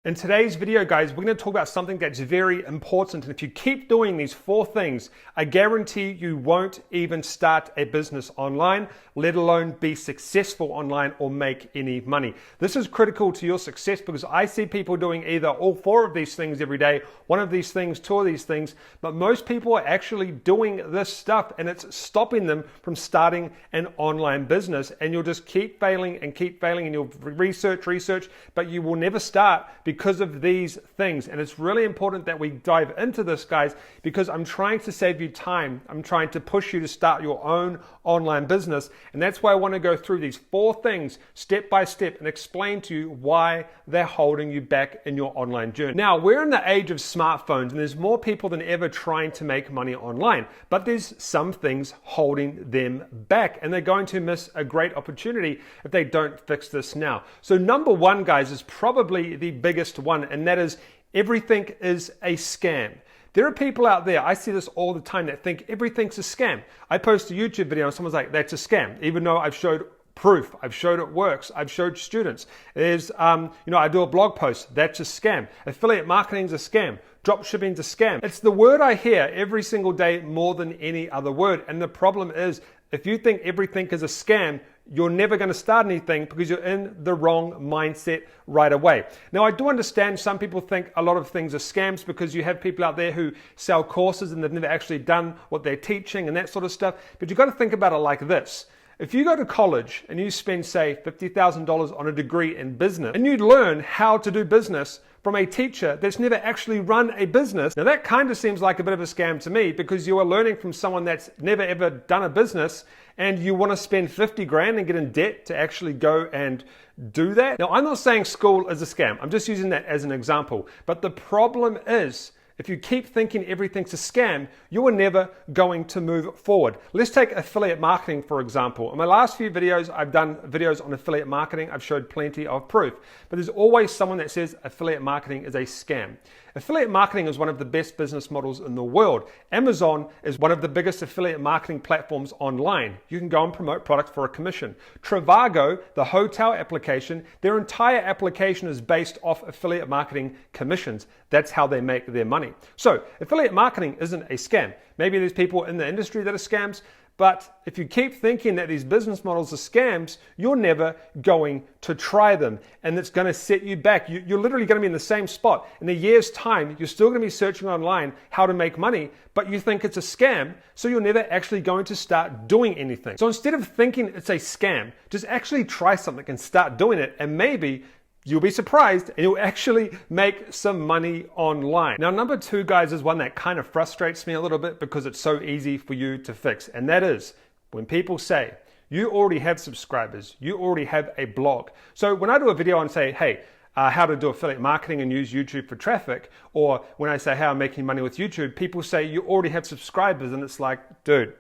In today's video, guys, we're going to talk about something that's very important. And if you keep doing these 4 things, I guarantee you won't even start a business online, let alone be successful online or make any money. This is critical to your success because I see people doing either all 4 of these things every day, 1 of these things, 2 of these things, but most people are actually doing this stuff and it's stopping them from starting an online business. And you'll just keep failing and you'll research, but you will never start because of these things. And it's really important that we dive into this, guys, because I'm trying to save you time. I'm trying to push you to start your own online business. And that's why I want to go through these 4 things step by step and explain to you why they're holding you back in your online journey. Now, we're in the age of smartphones and there's more people than ever trying to make money online, but there's some things holding them back and they're going to miss a great opportunity if they don't fix this now. So number 1, guys, is probably the biggest one, and that is everything is a scam. There are people out there, I see this all the time, that think everything's a scam. I post a YouTube video and someone's like, that's a scam, even though I've showed proof, I've showed it works, I've showed students. There's, I do a blog post, that's a scam. Affiliate marketing's a scam. Drop shipping's a scam. It's the word I hear every single day more than any other word. And the problem is, if you think everything is a scam, you're never going to start anything because you're in the wrong mindset right away. Now, I do understand some people think a lot of things are scams because you have people out there who sell courses and they've never actually done what they're teaching and that sort of stuff. But you've got to think about it like this. If you go to college and you spend, say, $50,000 on a degree in business and you learn how to do business from a teacher that's never actually run a business, now that kind of seems like a bit of a scam to me because you are learning from someone that's never ever done a business and you want to spend 50 grand and get in debt to actually go and do that. Now, I'm not saying school is a scam. I'm just using that as an example. But the problem is, if you keep thinking everything's a scam, you are never going to move forward. Let's take affiliate marketing, for example. In my last few videos, I've done videos on affiliate marketing. I've showed plenty of proof, but there's always someone that says affiliate marketing is a scam. Affiliate marketing is one of the best business models in the world. Amazon is one of the biggest affiliate marketing platforms online. You can go and promote products for a commission. Trivago, the hotel application, their entire application is based off affiliate marketing commissions. That's how they make their money. So affiliate marketing isn't a scam. Maybe there's people in the industry that are scams, but if you keep thinking that these business models are scams, you're never going to try them. And it's going to set you back. You're literally going to be in the same spot. In a year's time, you're still going to be searching online how to make money, but you think it's a scam, so you're never actually going to start doing anything. So instead of thinking it's a scam, just actually try something and start doing it, and maybe you'll be surprised and you'll actually make some money online. Now, number 2, guys, is one that kind of frustrates me a little bit because it's so easy for you to fix. And that is when people say, you already have subscribers, you already have a blog. So when I do a video and say, hey, how to do affiliate marketing and use YouTube for traffic, or when I say how I'm making money with YouTube, people say you already have subscribers. And it's like, dude,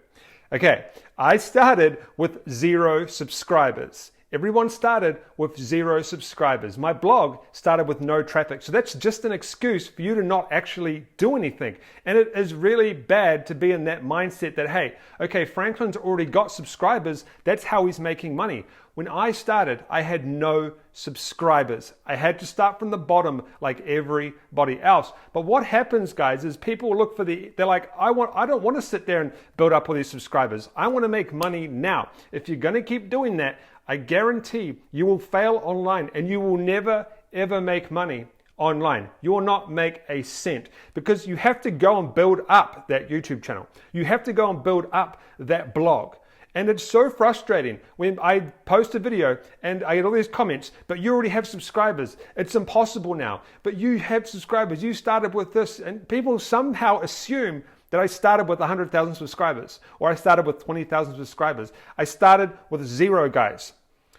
okay, I started with 0 subscribers. Everyone started with 0 subscribers. My blog started with no traffic. So that's just an excuse for you to not actually do anything. And it is really bad to be in that mindset that, hey, okay, Franklin's already got subscribers. That's how he's making money. When I started, I had no subscribers. I had to start from the bottom like everybody else. But what happens, guys, is people look for they're like, I don't want to sit there and build up all these subscribers. I want to make money now. If you're going to keep doing that, I guarantee you will fail online and you will never, ever make money online. You will not make a cent because you have to go and build up that YouTube channel. You have to go and build up that blog. And it's so frustrating when I post a video and I get all these comments, but you already have subscribers. It's impossible now, but you have subscribers. You started with this, and people somehow assume that I started with 100,000 subscribers or I started with 20,000 subscribers. I started with 0, guys.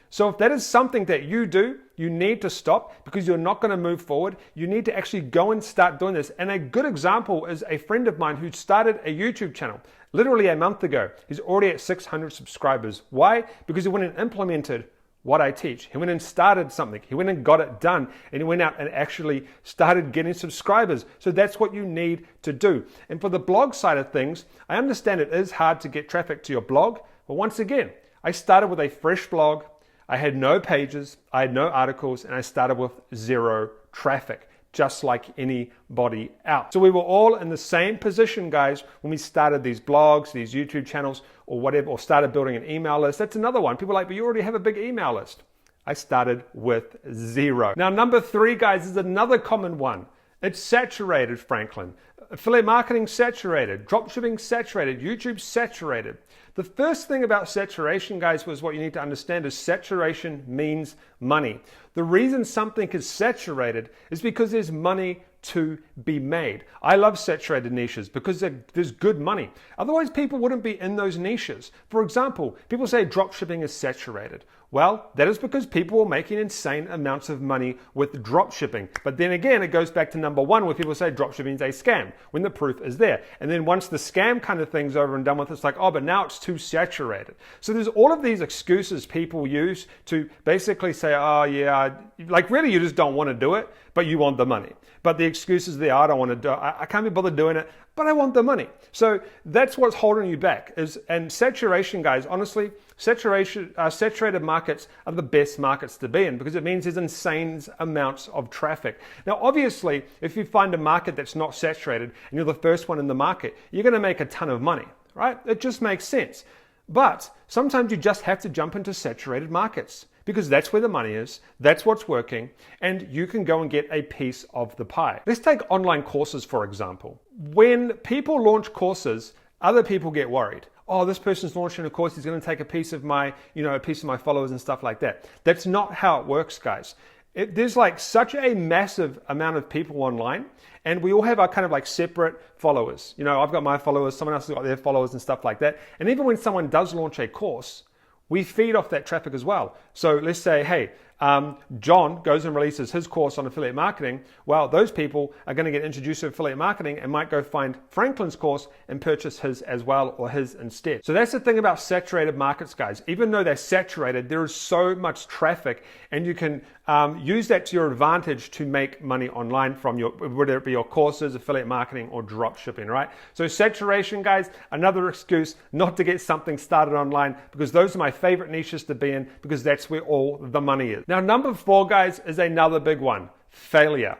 So if that is something that you do, you need to stop because you're not going to move forward. You need to actually go and start doing this. And a good example is a friend of mine who started a YouTube channel literally a month ago. He's already at 600 subscribers. Why? Because he went and implemented what I teach. He went and started something. He went and got it done. And he went out and actually started getting subscribers. So that's what you need to do. And for the blog side of things, I understand it is hard to get traffic to your blog. But once again, I started with a fresh blog. I had no pages, I had no articles, and I started with 0 traffic, just like anybody else. So we were all in the same position, guys, when we started these blogs, these YouTube channels, or whatever, or started building an email list. That's another one. People are like, but you already have a big email list. I started with 0. Now, number 3, guys, is another common one. It's saturated, Franklin. Affiliate marketing saturated, dropshipping saturated, YouTube saturated. The first thing about saturation, guys, was what you need to understand is saturation means money. The reason something is saturated is because there's money to be made. I love saturated niches because there's good money. Otherwise, people wouldn't be in those niches. For example, people say dropshipping is saturated. Well, that is because people are making insane amounts of money with dropshipping. But then again, it goes back to number 1 where people say dropshipping is a scam when the proof is there. And then once the scam kind of thing's over and done with, it's like, oh, but now it's too saturated. So there's all of these excuses people use to basically say, oh yeah, like really you just don't want to do it, but you want the money. But the excuse is there, I don't want to do it, I can't be bothered doing it, but I want the money. So that's what's holding you back. And saturation, guys, honestly, saturated markets are the best markets to be in because it means there's insane amounts of traffic. Now, obviously, if you find a market that's not saturated and you're the first one in the market, you're going to make a ton of money, right? It just makes sense. But sometimes you just have to jump into saturated markets because that's where the money is, that's what's working, and you can go and get a piece of the pie. Let's take online courses, for example. When people launch courses, other people get worried. Oh, this person's launching a course, he's going to take a piece of my, a piece of my followers and stuff like that. That's not how it works, guys. There's like such a massive amount of people online, and we all have our kind of like separate followers. I've got my followers, someone else has got their followers and stuff like that. And even when someone does launch a course, we feed off that traffic as well. So let's say, hey, John goes and releases his course on affiliate marketing. Well, those people are going to get introduced to affiliate marketing and might go find Franklin's course and purchase his as well or his instead. So that's the thing about saturated markets, guys. Even though they're saturated, there is so much traffic and you can use that to your advantage to make money online from whether it be your courses, affiliate marketing, or drop shipping, right? So saturation, guys, another excuse not to get something started online because those are my favorite niches to be in because that's where all the money is. Now, number 4, guys, is another big one, failure.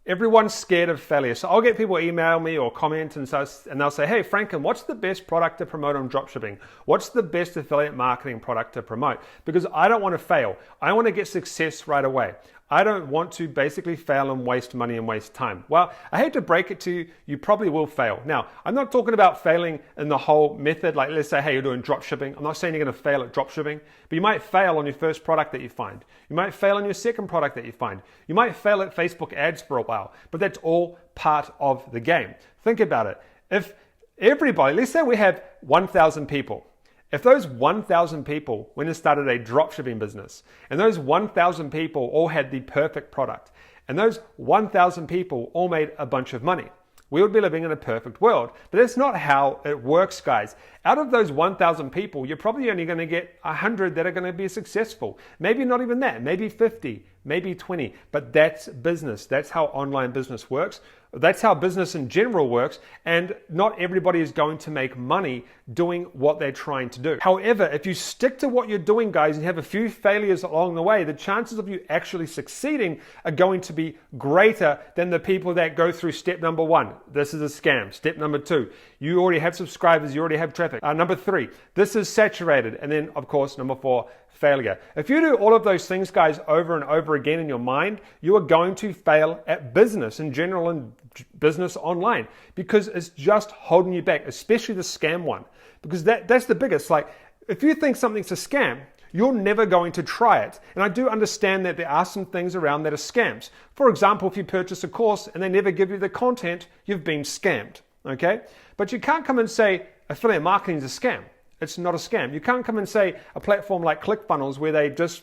Everyone's scared of failure. So I'll get people email me or comment and they'll say, hey, Franklin, what's the best product to promote on dropshipping? What's the best affiliate marketing product to promote? Because I don't want to fail. I want to get success right away. I don't want to basically fail and waste money and waste time. Well, I hate to break it to you, you probably will fail. Now, I'm not talking about failing in the whole method, like let's say, hey, you're doing drop shipping. I'm not saying you're going to fail at drop shipping, but you might fail on your first product that you find. You might fail on your second product that you find. You might fail at Facebook ads for a while, but that's all part of the game. Think about it. If everybody, let's say we have 1,000 people. If those 1,000 people went and started a dropshipping business, and those 1,000 people all had the perfect product, and those 1,000 people all made a bunch of money, we would be living in a perfect world. But that's not how it works, guys. Out of those 1,000 people, you're probably only going to get 100 that are going to be successful. Maybe not even that, maybe 50, maybe 20. But that's business. That's how online business works. That's how business in general works, and not everybody is going to make money doing what they're trying to do. However, if you stick to what you're doing, guys, and you have a few failures along the way, the chances of you actually succeeding are going to be greater than the people that go through step number 1. This is a scam. Step number 2, you already have subscribers, you already have traffic. Number 3, this is saturated. And then, of course, number 4, failure. If you do all of those things, guys, over and over again in your mind, you are going to fail at business in general and business online because it's just holding you back, especially the scam one. Because that's the biggest. Like, if you think something's a scam, you're never going to try it. And I do understand that there are some things around that are scams. For example, if you purchase a course and they never give you the content, you've been scammed. Okay? But you can't come and say affiliate marketing is a scam. It's not a scam. You can't come and say a platform like ClickFunnels where they just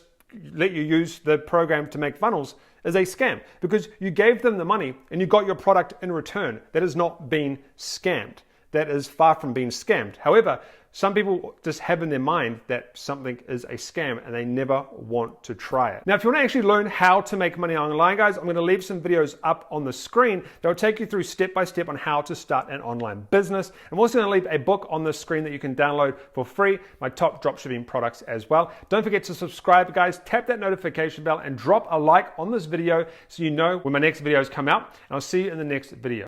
let you use the program to make funnels is a scam because you gave them the money and you got your product in return. That has not been scammed. That is far from being scammed. However, some people just have in their mind that something is a scam and they never want to try it. Now, if you want to actually learn how to make money online, guys, I'm going to leave some videos up on the screen that will take you through step by step on how to start an online business. I'm also going to leave a book on the screen that you can download for free, my top dropshipping products as well. Don't forget to subscribe, guys. Tap that notification bell and drop a like on this video so you know when my next videos come out. And I'll see you in the next video.